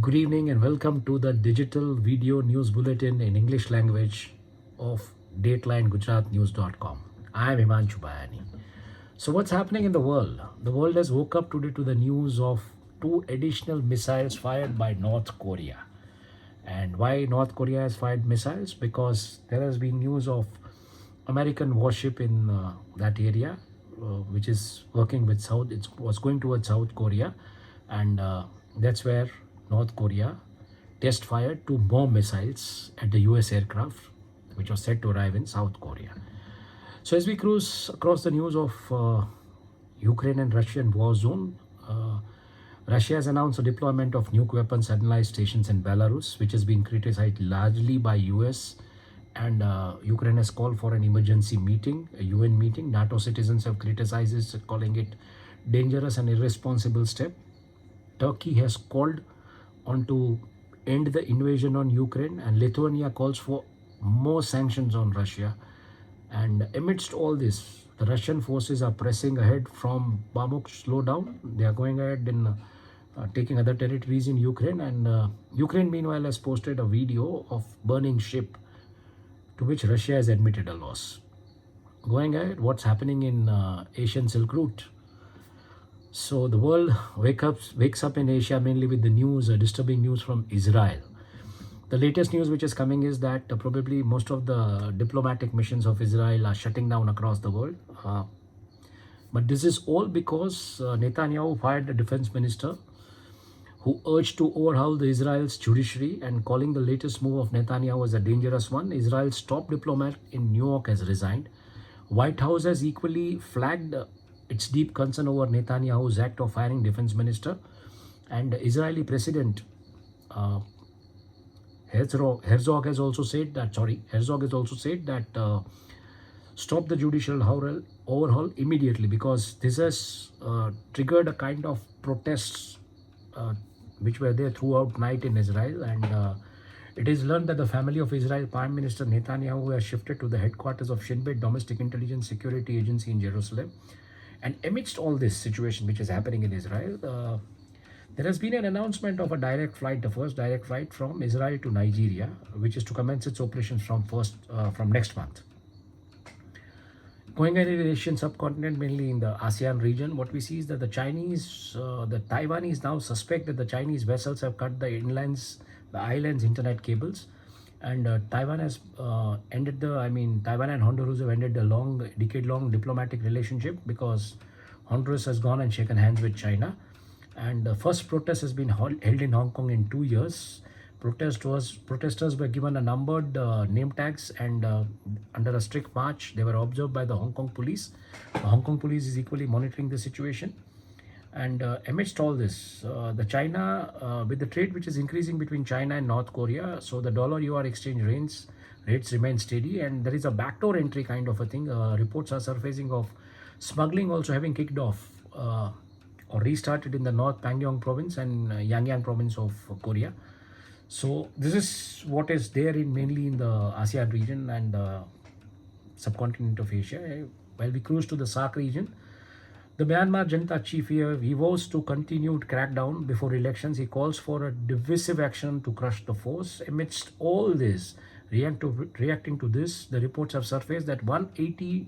Good evening and welcome to the digital video news bulletin in English language of DatelineGujaratNews.com. I am Himanshu Bayani. So what's happening in the world? The world has woke up today to the news of two additional missiles fired by North Korea. And why North Korea has fired missiles? Because there has been news of American warship in that area, which is working with South. It was going towards South Korea, and that's where North Korea test fired two more missiles at the U.S. aircraft, which was set to arrive in South Korea. So as we cruise across the news of Ukraine and Russian war zone, Russia has announced the deployment of nuke weapons analyze stations in Belarus, which has been criticized largely by US, and Ukraine has called for an emergency meeting, a UN meeting. NATO citizens have criticized it, calling it dangerous and irresponsible step. Turkey has called on to end the invasion on Ukraine, and Lithuania calls for more sanctions on Russia. And amidst all this, the Russian forces are pressing ahead from Bamuk slowdown. They are going ahead in taking other territories in Ukraine. And Ukraine, meanwhile, has posted a video of burning ship, to which Russia has admitted a loss. Going ahead, what's happening in Asian Silk Route? So the world wakes up in Asia mainly with the news, disturbing news from Israel. The latest news which is coming is that probably most of the diplomatic missions of Israel are shutting down across the world. But this is all because Netanyahu fired the defense minister, who urged to overhaul the Israel's judiciary, and calling the latest move of Netanyahu as a dangerous one. Israel's top diplomat in New York has resigned. White House has equally flagged its deep concern over Netanyahu's act of firing defense minister, and Israeli President Herzog has also said that stop the judicial overhaul immediately, because this has triggered a kind of protests which were there throughout night in Israel. And it is learned that the family of Israel Prime Minister Netanyahu has shifted to the headquarters of Shin Bet Domestic Intelligence Security Agency in Jerusalem. And amidst all this situation which is happening in Israel, there has been an announcement of a direct flight, the first direct flight from Israel to Nigeria, which is to commence its operations from next month. Going ahead in the Asian subcontinent, mainly in the ASEAN region, what we see is that the Taiwanese now suspect that the Chinese vessels have cut the island's internet cables, and Taiwan and Honduras have ended the decade-long diplomatic relationship, because Honduras has gone and shaken hands with China. And the first protest has been held in Hong Kong in 2 years. Protesters were given a numbered name tags, and under a strict march, they were observed by the Hong Kong police. The Hong Kong police is equally monitoring the situation. And amidst all this, with the trade which is increasing between China and North Korea, so the dollar-yuan exchange rates remain steady, and there is a backdoor entry kind of a thing. Reports are surfacing of smuggling also having kicked off or restarted in the North Pangyong province and Yangyang province of Korea. So this is what is there mainly in the ASEAN region and the subcontinent of Asia. While we cruise to the SAARC region, the Myanmar Janata chief here, he vows to continued crackdown before elections. He calls for a divisive action to crush the force. Amidst all this, reacting to this, the reports have surfaced that 180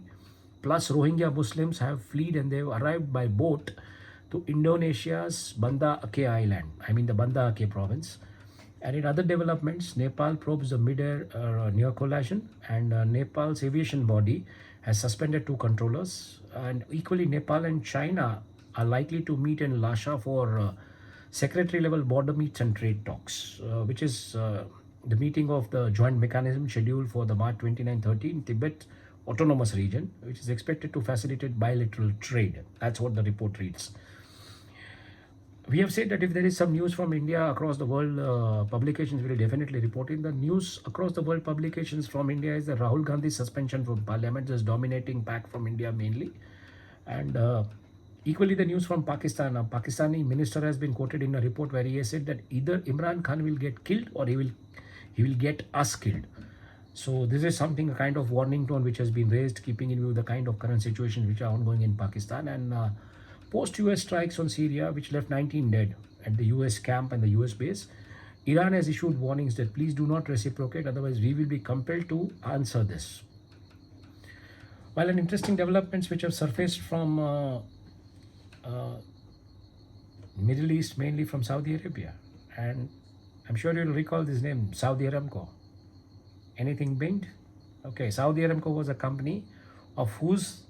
plus Rohingya Muslims have fled, and they have arrived by boat to Indonesia's Banda Aceh island, the Banda Aceh province. And in other developments, Nepal probes the mid-air near collision, and Nepal's aviation body has suspended 2 controllers. And equally, Nepal and China are likely to meet in Lhasa for secretary-level border meets and trade talks, which is the meeting of the joint mechanism scheduled for the March 29-30 in Tibet Autonomous Region, which is expected to facilitate bilateral trade. That's what the report reads. We have said that if there is some news from India across the world, publications will definitely report it. The news across the world publications from India is the Rahul Gandhi suspension from Parliament, is dominating pack from India mainly. And equally the news from Pakistan. A Pakistani minister has been quoted in a report where he has said that either Imran Khan will get killed or he will get us killed. So this is something, a kind of warning tone which has been raised, keeping in view the kind of current situations which are ongoing in Pakistan. And post-US strikes on Syria, which left 19 dead. at the US camp and the US base. Iran has issued warnings that please do not reciprocate, otherwise we will be compelled to answer this. While an interesting developments which have surfaced from Middle East, mainly from Saudi Arabia, and I'm sure you'll recall this name, Saudi Aramco. Anything binged? Okay, Saudi Aramco was a company of whose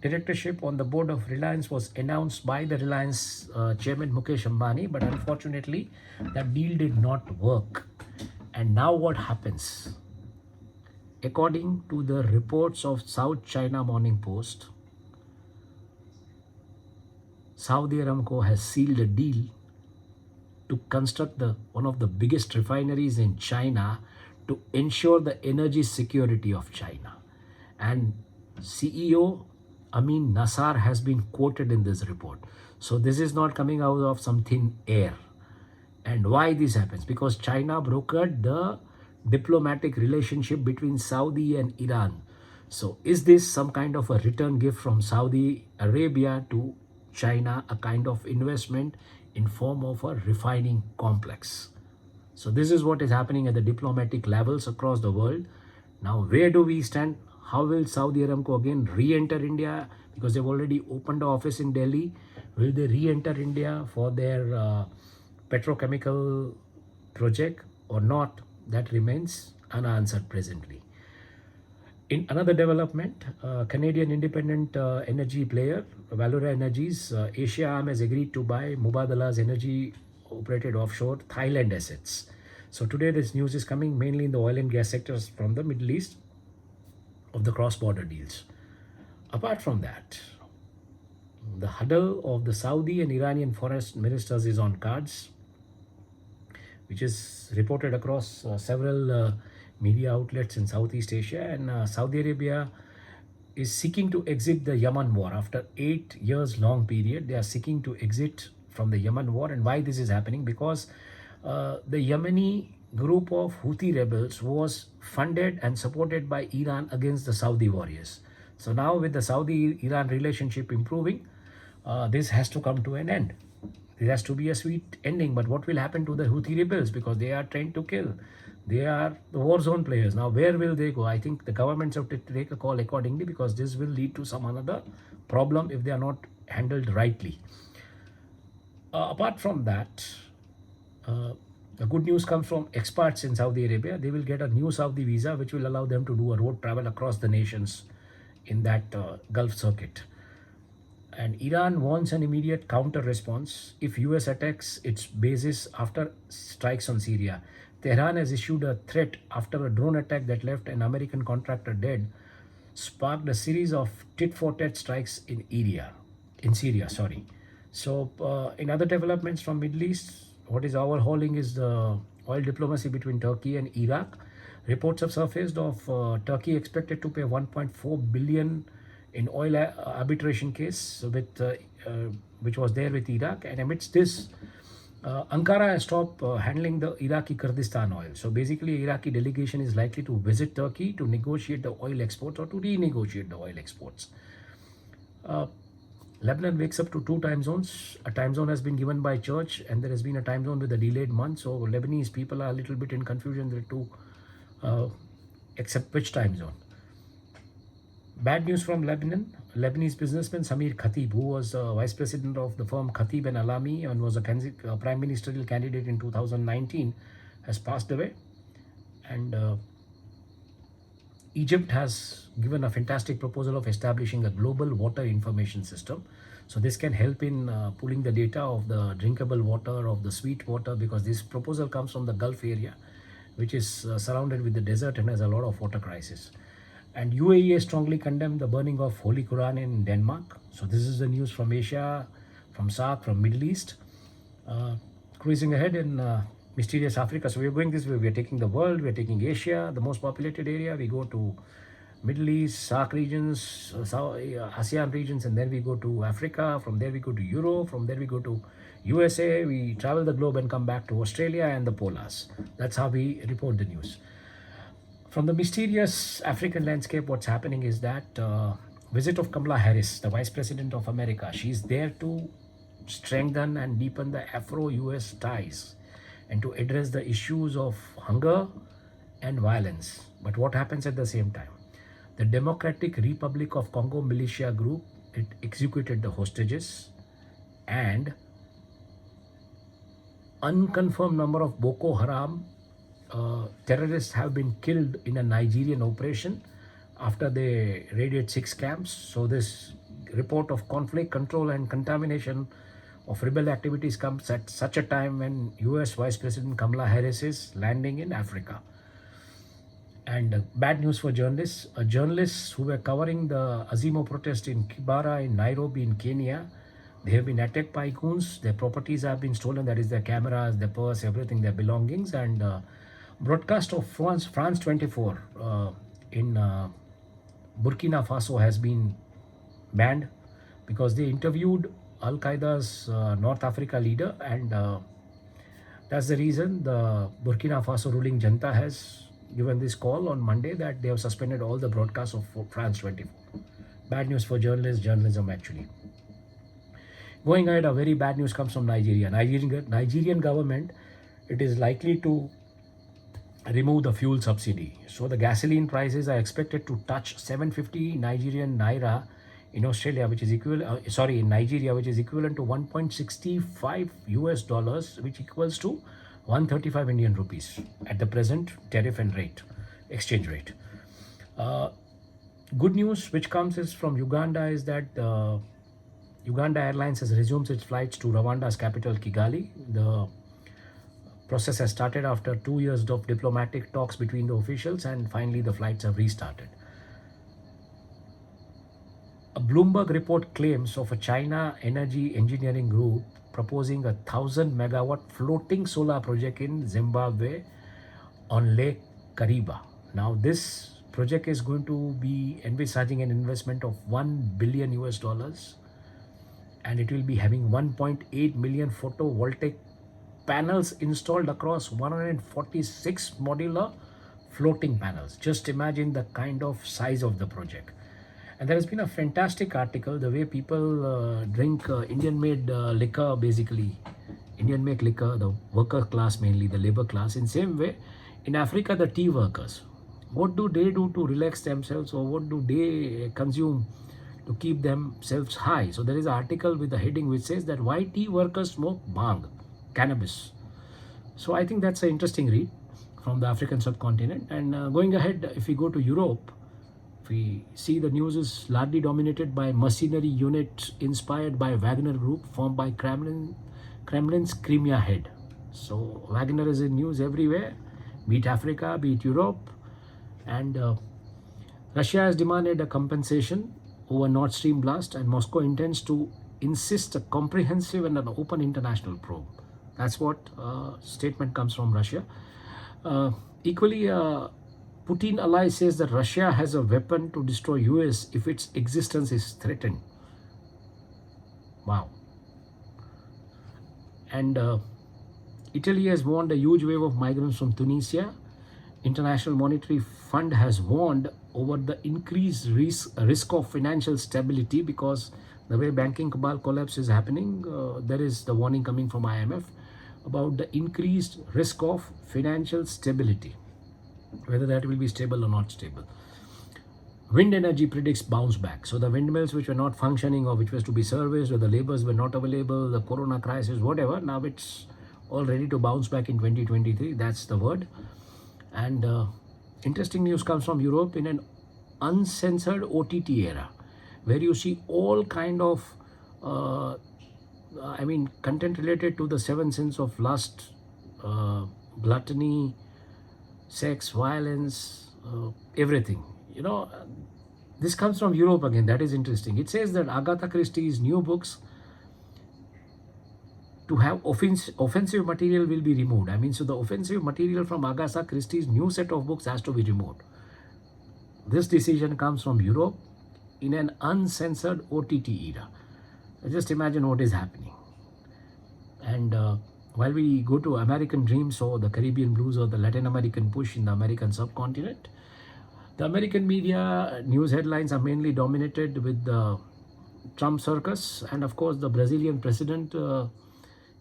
directorship on the board of Reliance was announced by the Reliance chairman Mukesh Ambani, but unfortunately that deal did not work. And now what happens? According to the reports of South China Morning Post, Saudi Aramco has sealed a deal to construct one of the biggest refineries in China to ensure the energy security of China. And CEO Amin Nassar has been quoted in this report. So this is not coming out of some thin air. And why this happens? Because China brokered the diplomatic relationship between Saudi and Iran. So is this some kind of a return gift from Saudi Arabia to China, a kind of investment in form of a refining complex? So this is what is happening at the diplomatic levels across the world. Now, where do we stand? How will Saudi Aramco again re-enter India? Because they've already opened an office in Delhi. Will they re-enter India for their petrochemical project or not? That remains unanswered presently. In another development, Canadian independent energy player, Valora Energies, Asia arm has agreed to buy Mubadala's energy operated offshore Thailand assets. So today this news is coming mainly in the oil and gas sectors from the Middle East of the cross-border deals. Apart from that, the huddle of the Saudi and Iranian foreign ministers is on cards, which is reported across several media outlets in Southeast Asia. And Saudi Arabia is seeking to exit the Yemen war. After 8 years long period, they are seeking to exit from the Yemen war. And why this is happening? Because the Yemeni group of Houthi rebels was funded and supported by Iran against the Saudi warriors. So now with the Saudi-Iran relationship improving, this has to come to an end. There has to be a sweet ending. But what will happen to the Houthi rebels? Because they are trained to kill. They are the war zone players. Now, where will they go? I think the governments have to take a call accordingly, because this will lead to some another problem if they are not handled rightly. Apart from that, the good news comes from expats in Saudi Arabia. They will get a new Saudi visa, which will allow them to do a road travel across the nations in that Gulf circuit. And Iran wants an immediate counter response if US attacks its bases after strikes on Syria. Tehran has issued a threat after a drone attack that left an American contractor dead, sparked a series of tit-for-tat strikes in Syria. So in other developments from Middle East, what is overhauling is the oil diplomacy between Turkey and Iraq. Reports have surfaced of Turkey expected to pay 1.4 billion in oil arbitration case which was there with Iraq. And amidst this, Ankara has stopped handling the Iraqi Kurdistan oil. So basically, Iraqi delegation is likely to visit Turkey to negotiate the oil exports or to renegotiate the oil exports. Lebanon wakes up to 2 time zones. A time zone has been given by church, and there has been a time zone with a delayed month. So Lebanese people are a little bit in confusion to accept which time zone. Bad news from Lebanon. Lebanese businessman Samir Khatib, who was vice president of the firm Khatib and Alami and was a prime ministerial candidate in 2019, has passed away. And Egypt has given a fantastic proposal of establishing a global water information system. So this can help in pulling the data of the drinkable water, of the sweet water, because this proposal comes from the Gulf area, which is surrounded with the desert and has a lot of water crisis. And UAE has strongly condemned the burning of Holy Quran in Denmark. So this is the news from Asia, from SAARC, from Middle East. Cruising ahead in mysterious Africa. So we're going this way. We're taking the world, we're taking Asia, the most populated area. We go to Middle East, SAARC regions, ASEAN regions, and then we go to Africa. From there we go to Europe. From there we go to USA. We travel the globe and come back to Australia and the polars. That's how we report the news. From the mysterious African landscape, what's happening is that visit of Kamala Harris, the Vice President of America. She's there to strengthen and deepen the Afro-US ties and to address the issues of hunger and violence. But what happens at the same time? The Democratic Republic of Congo militia group, it executed the hostages, and unconfirmed number of Boko Haram terrorists have been killed in a Nigerian operation after they raided 6 camps. So this report of conflict, control and contamination of rebel activities comes at such a time when US Vice President Kamala Harris is landing in Africa. And bad news for journalists. Journalists who were covering the Azimo protest in Kibera in Nairobi in Kenya, they have been attacked by goons. Their properties have been stolen, that is their cameras, their purse, everything, their belongings. And broadcast of France 24 in Burkina Faso has been banned because they interviewed Al Qaeda's North Africa leader, and that's the reason the Burkina Faso ruling junta has given this call on Monday that they have suspended all the broadcasts of France 24. Bad news for journalism actually. Going ahead, a very bad news comes from Nigeria. Nigerian government, it is likely to remove the fuel subsidy. So the gasoline prices are expected to touch 750 Nigerian naira in Australia, which is in Nigeria, which is equivalent to 1.65 US dollars, which equals to 135 Indian rupees at the present tariff and exchange rate. Good news which comes is from Uganda is that Uganda Airlines has resumed its flights to Rwanda's capital Kigali. The process has started after 2 years of diplomatic talks between the officials, and finally the flights have restarted. A Bloomberg report claims of a China energy engineering group proposing a 1,000 megawatt floating solar project in Zimbabwe on Lake Kariba. Now this project is going to be envisaging an investment of $1 billion US dollars, and it will be having 1.8 million photovoltaic panels installed across 146 modular floating panels. Just imagine the kind of size of the project. And there has been a fantastic article, the way people drink Indian-made liquor, basically. Indian-made liquor, the worker class mainly, the labor class. In same way, in Africa, the tea workers. What do they do to relax themselves, or what do they consume to keep themselves high? So there is an article with a heading which says that why tea workers smoke bhang, cannabis. So I think that's an interesting read from the African subcontinent. And going ahead, if we go to Europe, we see the news is largely dominated by mercenary units inspired by Wagner Group, formed by Kremlin's Crimea head. So Wagner is in news everywhere, be it Africa, be it Europe. And Russia has demanded a compensation over Nord Stream blast, and Moscow intends to insist a comprehensive and an open international probe. That's what statement comes from Russia. Equally, Putin ally says that Russia has a weapon to destroy US if its existence is threatened. Wow. And Italy has warned a huge wave of migrants from Tunisia. International Monetary Fund has warned over the increased risk of financial stability, because the way banking cabal collapse is happening, there is the warning coming from IMF about the increased risk of financial stability, whether that will be stable or not stable. Wind energy predicts bounce back. So the windmills which were not functioning, or which was to be serviced, or the laborers were not available, the corona crisis, whatever, now it's all ready to bounce back in 2023. That's the word. And interesting news comes from Europe in an uncensored OTT era, where you see all kind of content related to the 7 sins of lust, gluttony, sex, violence, everything. This comes from Europe again. That is interesting. It says that Agatha Christie's new books to have offensive material will be removed. So the offensive material from Agatha Christie's new set of books has to be removed. This decision comes from Europe in an uncensored OTT era. Just imagine what is happening. And while we go to American dreams, or the Caribbean blues, or the Latin American push in the American subcontinent, the American media news headlines are mainly dominated with the Trump circus, and of course the Brazilian president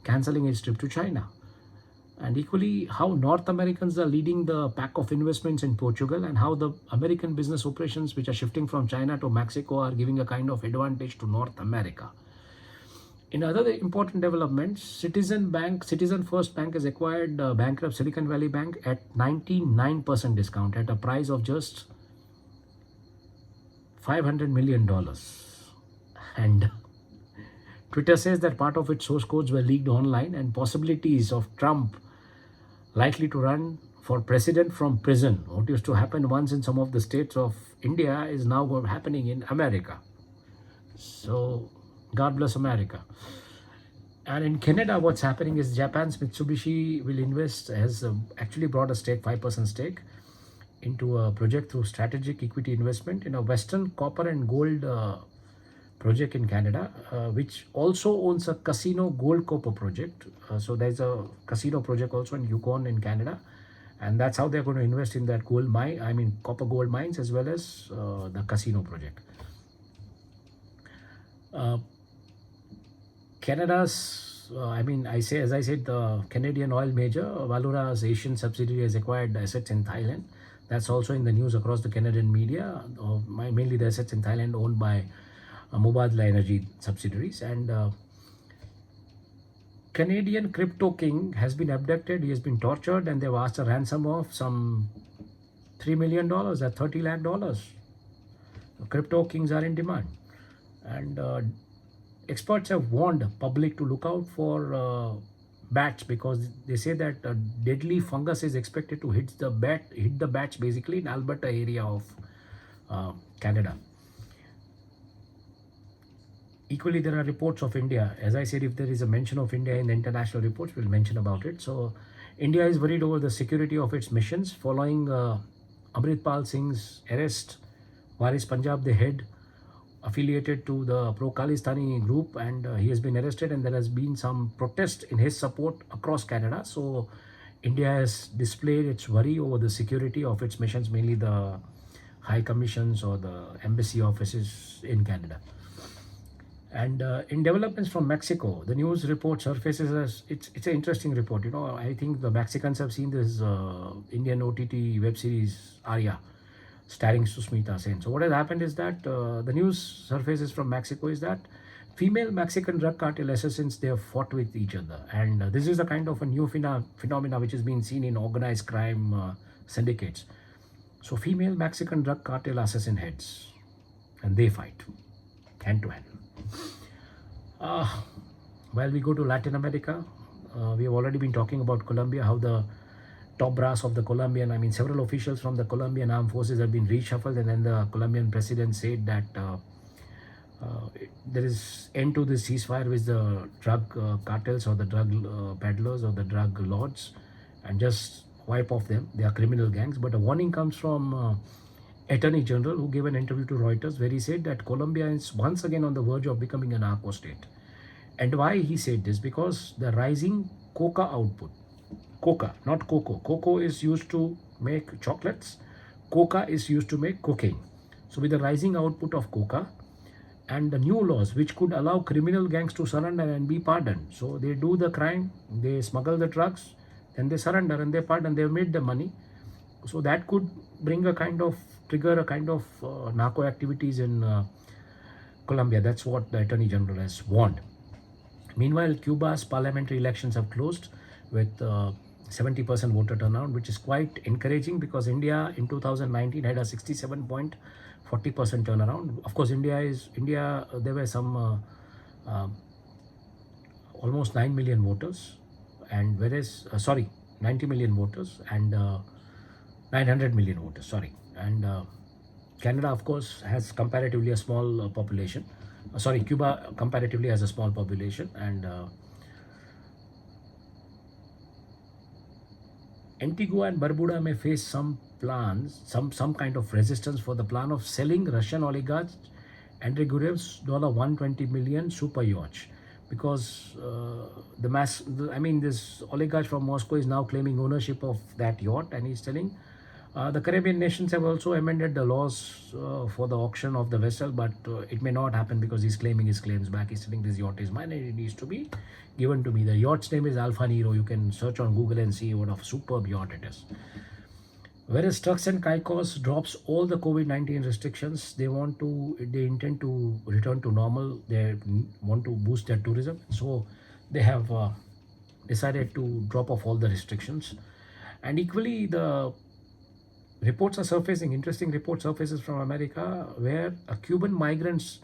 cancelling his trip to China. And equally, how North Americans are leading the pack of investments in Portugal, and how the American business operations which are shifting from China to Mexico are giving a kind of advantage to North America. In other important developments, Citizen First Bank has acquired bankrupt Silicon Valley Bank at 99% discount at a price of just $500 million. And Twitter says that part of its source codes were leaked online, and possibilities of Trump likely to run for president from prison. What used to happen once in some of the states of India is now happening in America. So, God bless America. And in Canada, what's happening is Japan's Mitsubishi will invest, has actually brought a stake, 5% stake, into a project through strategic equity investment in a Western copper and gold project in Canada, which also owns a casino gold copper project. So there's a casino project also in Yukon in Canada, and that's how they're going to invest in that gold mine. I mean, copper gold mines as well as the casino project. Canada's, as I said, the Canadian oil major, Valura's Asian subsidiary has acquired assets in Thailand. That's also in the news across the Canadian media. Mainly the assets in Thailand owned by Mubadala Energy subsidiaries. And Canadian crypto king has been abducted. He has been tortured, and they've asked a ransom of some $3 million, at $30 lakh. Crypto kings are in demand. And experts have warned public to look out for bats, because they say that a deadly fungus is expected to hit the bats basically in Alberta area of Canada. Equally, there are reports of India. As I said, if there is a mention of India in the international reports, we'll mention about it. So India is worried over the security of its missions following Amritpal Singh's arrest. Waris Punjab, the head affiliated to the pro-Khalistani group, and he has been arrested, and there has been some protest in his support across Canada. So India has displayed its worry over the security of its missions, mainly the high commissions or the embassy offices in Canada. And in developments from Mexico, the news report surfaces as it's an interesting report. I think the Mexicans have seen this Indian OTT web series Arya, starring Susmita Sen. So what has happened is that the news surfaces from Mexico is that female Mexican drug cartel assassins, they have fought with each other, and this is a kind of a new phenomena which has been seen in organized crime syndicates. So female Mexican drug cartel assassin heads, and they fight hand to hand. While we go to Latin America, we have already been talking about Colombia, how the top brass of the Colombian, several officials from the Colombian armed forces have been reshuffled, and then the Colombian president said that there is end to this ceasefire with the drug cartels or the drug peddlers or the drug lords, and just wipe off them. They are criminal gangs. But a warning comes from Attorney General, who gave an interview to Reuters, where he said that Colombia is once again on the verge of becoming a narco state. And why he said this? Because the rising coca output, coca, not cocoa. Cocoa is used to make chocolates. Coca is used to make cocaine. So with the rising output of coca and the new laws which could allow criminal gangs to surrender and be pardoned. So they do the crime, they smuggle the drugs, then they surrender and they pardon, they've made the money. So that could trigger a kind of narco activities in Colombia. That's what the Attorney General has warned. Meanwhile, Cuba's parliamentary elections have closed with 70% voter turnout, which is quite encouraging, because India in 2019 had a 67.40% turnaround. Of course, there were some almost 9 million voters, and 90 million voters and 900 million voters, sorry. And Canada, of course, has comparatively a small population. Cuba comparatively has a small population, and Antigua and Barbuda may face some kind of resistance for the plan of selling Russian oligarch Andrei Gurev's $120 million super yacht, because this oligarch from Moscow is now claiming ownership of that yacht, and he's telling The Caribbean nations have also amended the laws for the auction of the vessel, but it may not happen because he's claiming his claims back. He's telling this yacht is mine and it needs to be given to me. The yacht's name is Alpha Nero. You can search on Google and see what a superb yacht it is. Whereas Turks and Caicos drops all the COVID-19 restrictions, they intend to return to normal. They want to boost their tourism, so they have decided to drop off all the restrictions. And equally, the reports are surfacing, interesting report surfaces from America, where Cuban migrants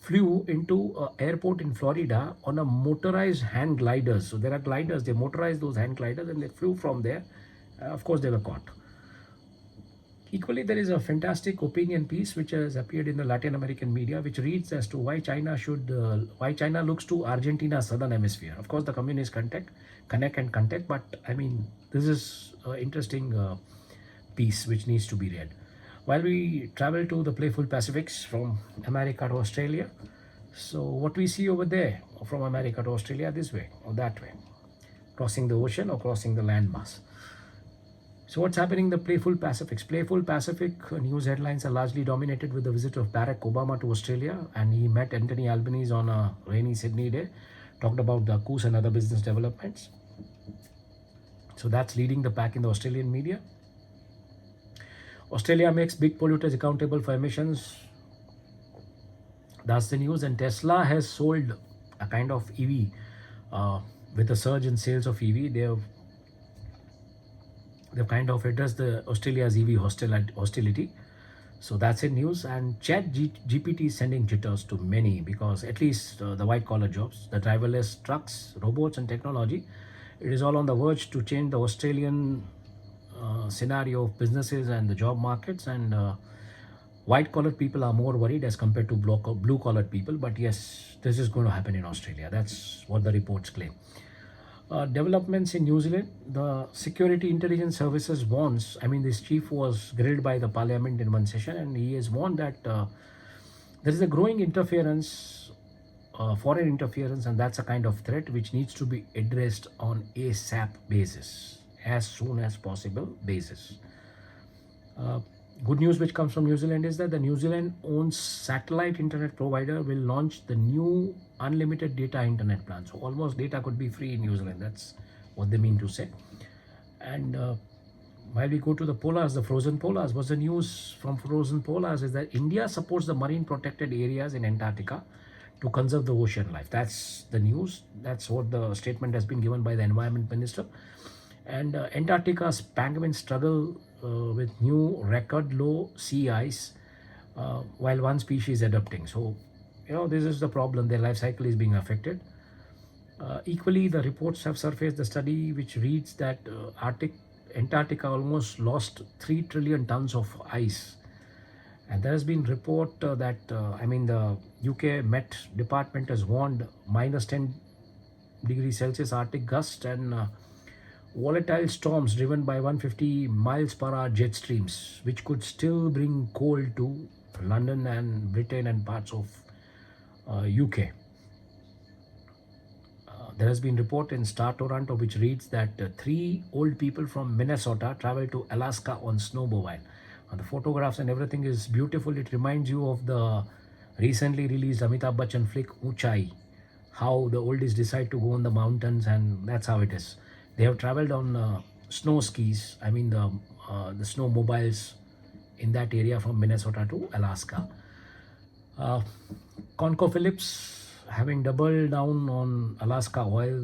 flew into an airport in Florida on a motorized hand gliders. So there are gliders, they motorized those hand gliders and they flew from there. Of course, they were caught. Equally, there is a fantastic opinion piece which has appeared in the Latin American media, which reads as to why China looks to Argentina's southern hemisphere. Of course, the communists connect, but I mean, this is an interesting piece which needs to be read. While we travel to the playful Pacifics from America to Australia, so what we see over there from America to Australia, this way or that way, crossing the ocean or crossing the landmass. So what's happening in the playful Pacifics? Playful Pacific news headlines are largely dominated with the visit of Barack Obama to Australia, and he met Anthony Albanese on a rainy Sydney day, talked about the coups and other business developments. So that's leading the pack in the Australian media. Australia makes big polluters accountable for emissions. That's the news. And Tesla has sold a kind of EV with a surge in sales of EV. They've kind of addressed the Australia's EV hostility. So that's in news. And GPT is sending jitters to many because at least the white collar jobs, the driverless trucks, robots and technology, it is all on the verge to change the Australian scenario of businesses and the job markets. And white collar people are more worried as compared to blue collar people. But yes, this is going to happen in Australia. That's what the reports claim. Developments in New Zealand, the Security Intelligence Services warns, I mean, this chief was grilled by the parliament in one session, and he has warned that there is a growing interference, foreign interference, and that's a kind of threat which needs to be addressed on ASAP basis, as soon as possible basis. Good news which comes from New Zealand is that the New Zealand owns satellite internet provider will launch the new unlimited data internet plan. So almost data could be free in New Zealand. That's what they mean to say. And while we go to the polars, the frozen polars, what's the news from frozen polars is that India supports the marine protected areas in Antarctica to conserve the ocean life. That's the news. That's what the statement has been given by the environment minister. And Antarctica's penguins struggle with new record low sea ice while one species adapting. So, this is the problem. Their life cycle is being affected. Equally, the reports have surfaced the study which reads that Antarctica almost lost 3 trillion tons of ice. And there has been report that, the UK Met Department has warned minus 10 degrees Celsius Arctic gust and volatile storms driven by 150 miles per hour jet streams, which could still bring cold to London and Britain and parts of UK. There has been report in Star Toronto which reads that 3 old people from Minnesota traveled to Alaska on snowmobile. The photographs and everything is beautiful. It reminds you of the recently released Amitabh Bachchan flick Uchai, how the oldies decide to go on the mountains, and that's how it is. They have traveled on snow skis, the snowmobiles in that area from Minnesota to Alaska. ConocoPhillips having doubled down on Alaska oil,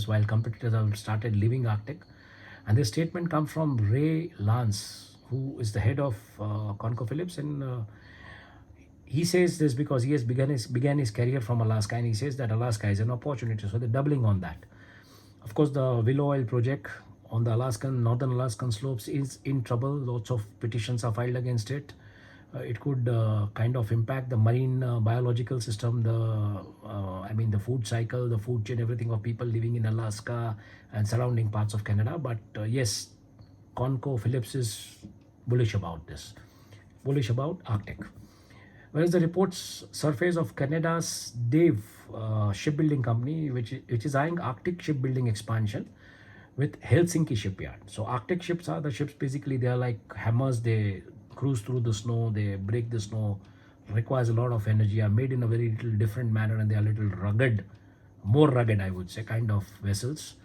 while competitors have started leaving Arctic. And this statement comes from Ray Lance, who is the head of ConocoPhillips, and he says this because he has began his career from Alaska, and he says that Alaska is an opportunity, so they're doubling on that. Of course, the Willow Oil project on the northern Alaskan slopes is in trouble. Lots of petitions are filed against it. It could kind of impact the marine biological system, the food cycle, the food chain, everything of people living in Alaska and surrounding parts of Canada. But yes, ConocoPhillips is bullish about this, bullish about Arctic. Whereas the reports surface of Canada's Dave shipbuilding company, which is eyeing Arctic shipbuilding expansion. with Helsinki shipyard. So Arctic ships are the ships, basically they are like hammers. They cruise through the snow, they break the snow, requires a lot of energy, are made in a very little different manner, and they are little rugged, more rugged I would say, kind of vessels,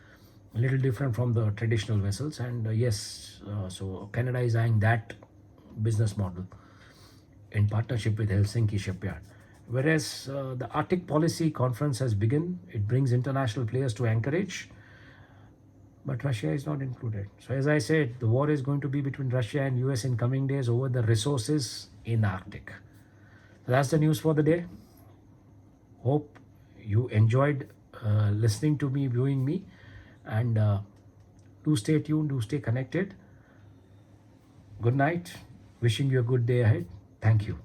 a little different from the traditional vessels. And yes, so Canada is eyeing that business model in partnership with Helsinki shipyard. Whereas the Arctic Policy Conference has begun, it brings international players to Anchorage, but Russia is not included. So as I said, the war is going to be between Russia and US in coming days over the resources in Arctic. So that's the news for the day. Hope you enjoyed listening to me, viewing me, and do stay tuned, do stay connected. Good night. Wishing you a good day ahead. Thank you.